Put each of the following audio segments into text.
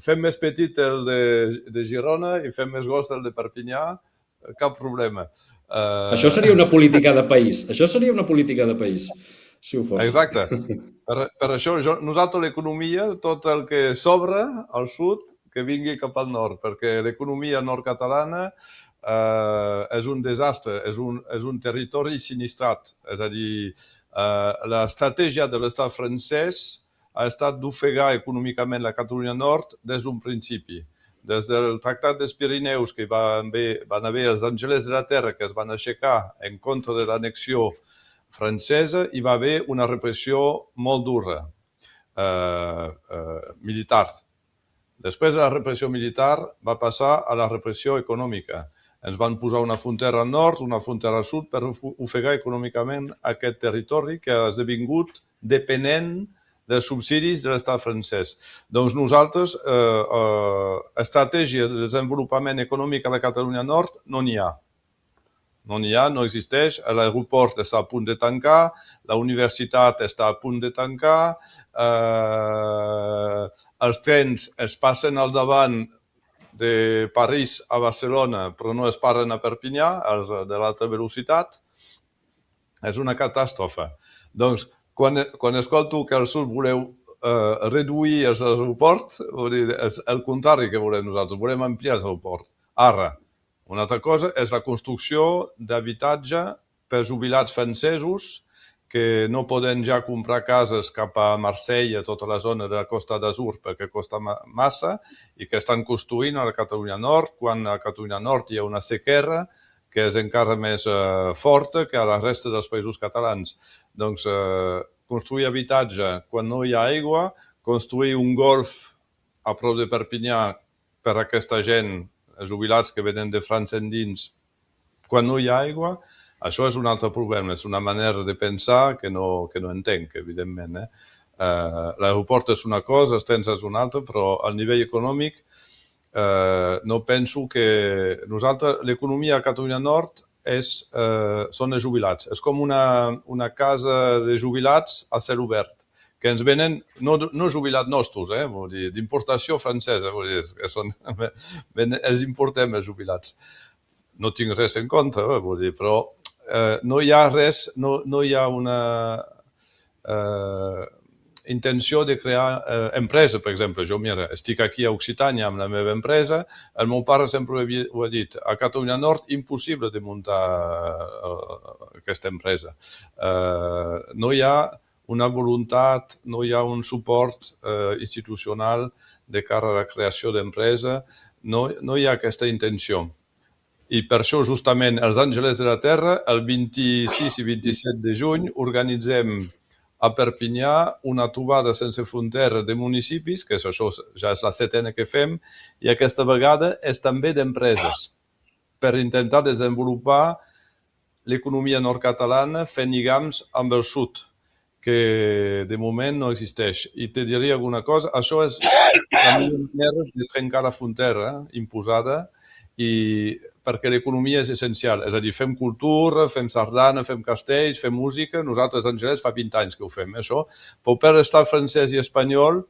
fem més petit el de Girona i fem més gros el de Perpinyà, cap problema. Això seria una política de país. Això seria una política de país, si ho fos. Exacte. Per això nosaltres l'economia, tot el que sobra al sud, que vingui cap al nord, perquè l'economia nord-catalana és un desastre, és un territori sinistrat. És a dir, l'estratègia de l'estat francès ha estat d'ofegar econòmicament la Catalunya Nord des d'un principi. Des del Tractat dels Pirineus, que van haver els Angelers de la Terra que es van aixecar en contra de l'annexió francesa, hi va haver una repressió molt dura, militar. Després de la repressió militar va passar a la repressió econòmica. Ens van posar una frontera al nord, una frontera al sud, per ofegar econòmicament aquest territori que ha esdevingut dependent dels subsidis de l'estat francès. Doncs nosaltres, estratègia de desenvolupament econòmic a la Catalunya Nord, no n'hi ha. No n'hi ha, no existeix. L'aeroport està a punt de tancar, la universitat està a punt de tancar, els trens es passen al davant de París a Barcelona, però no es paren a Perpinyà, els de l'alta velocitat. És una catàstrofe. Doncs, quan escolto que al sud voleu reduir els aeroports, és el contrari que volem nosaltres, volem ampliar els aeroports. Ara, una altra cosa és la construcció d'habitatge per jubilats francesos que no poden ja comprar cases cap a Marsella, tota la zona de la Costa d'Azur, perquè costa massa, i que estan construint a la Catalunya Nord, quan a la Catalunya Nord hi ha una sequera que és encara més forta que a la resta dels països catalans. Doncs construir habitatge quan no hi ha aigua, construir un golf a prop de Perpinyà per a aquesta gent, els jubilats que venen de França endins, quan no hi ha aigua, això és un altre problema, és una manera de pensar que no entenc, evidentment. L'aeroport és una cosa, els trens és una altra, però al nivell econòmic no penso que nosaltres, l'economia a Catalunya Nord són els jubilats. És com una casa de jubilats a cel obert, que ens venen, no jubilats nostres, d'importació francesa, els importem els jubilats. No tinc res en contra, però no hi ha res, no hi ha una intenció de crear empresa, per exemple. Jo, mira, estic aquí a Occitània amb la meva empresa, el meu pare sempre ho ha dit, a Catalunya Nord impossible de muntar aquesta empresa. No hi ha una voluntat, no hi ha un suport institucional de cara a la creació d'empresa, no hi ha aquesta intenció. I per això, justament, els Angelers de la Terra, el 26 i 27 de juny, organitzem a Perpinyà una trobada sense frontera de municipis, que això ja és la setena que fem, i aquesta vegada és també d'empreses, per intentar desenvolupar l'economia nord-catalana fent lligams amb el sud, que de moment no existeix. I te diria alguna cosa, això és la millor manera de trencar la frontera imposada, i perquè l'economia és essencial. És a dir, fem cultura, fem sardana, fem castells, fem música. Nosaltres, Angelers, fa 20 anys que ho fem, això. Però per l'estat francès i espanyol,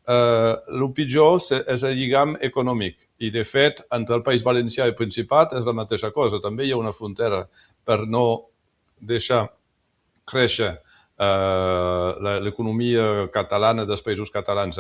el pitjor és el lligam econòmic. I, de fet, entre el País Valencià i el Principat és la mateixa cosa. També hi ha una frontera per no deixar créixer l'economia catalana dels països catalans.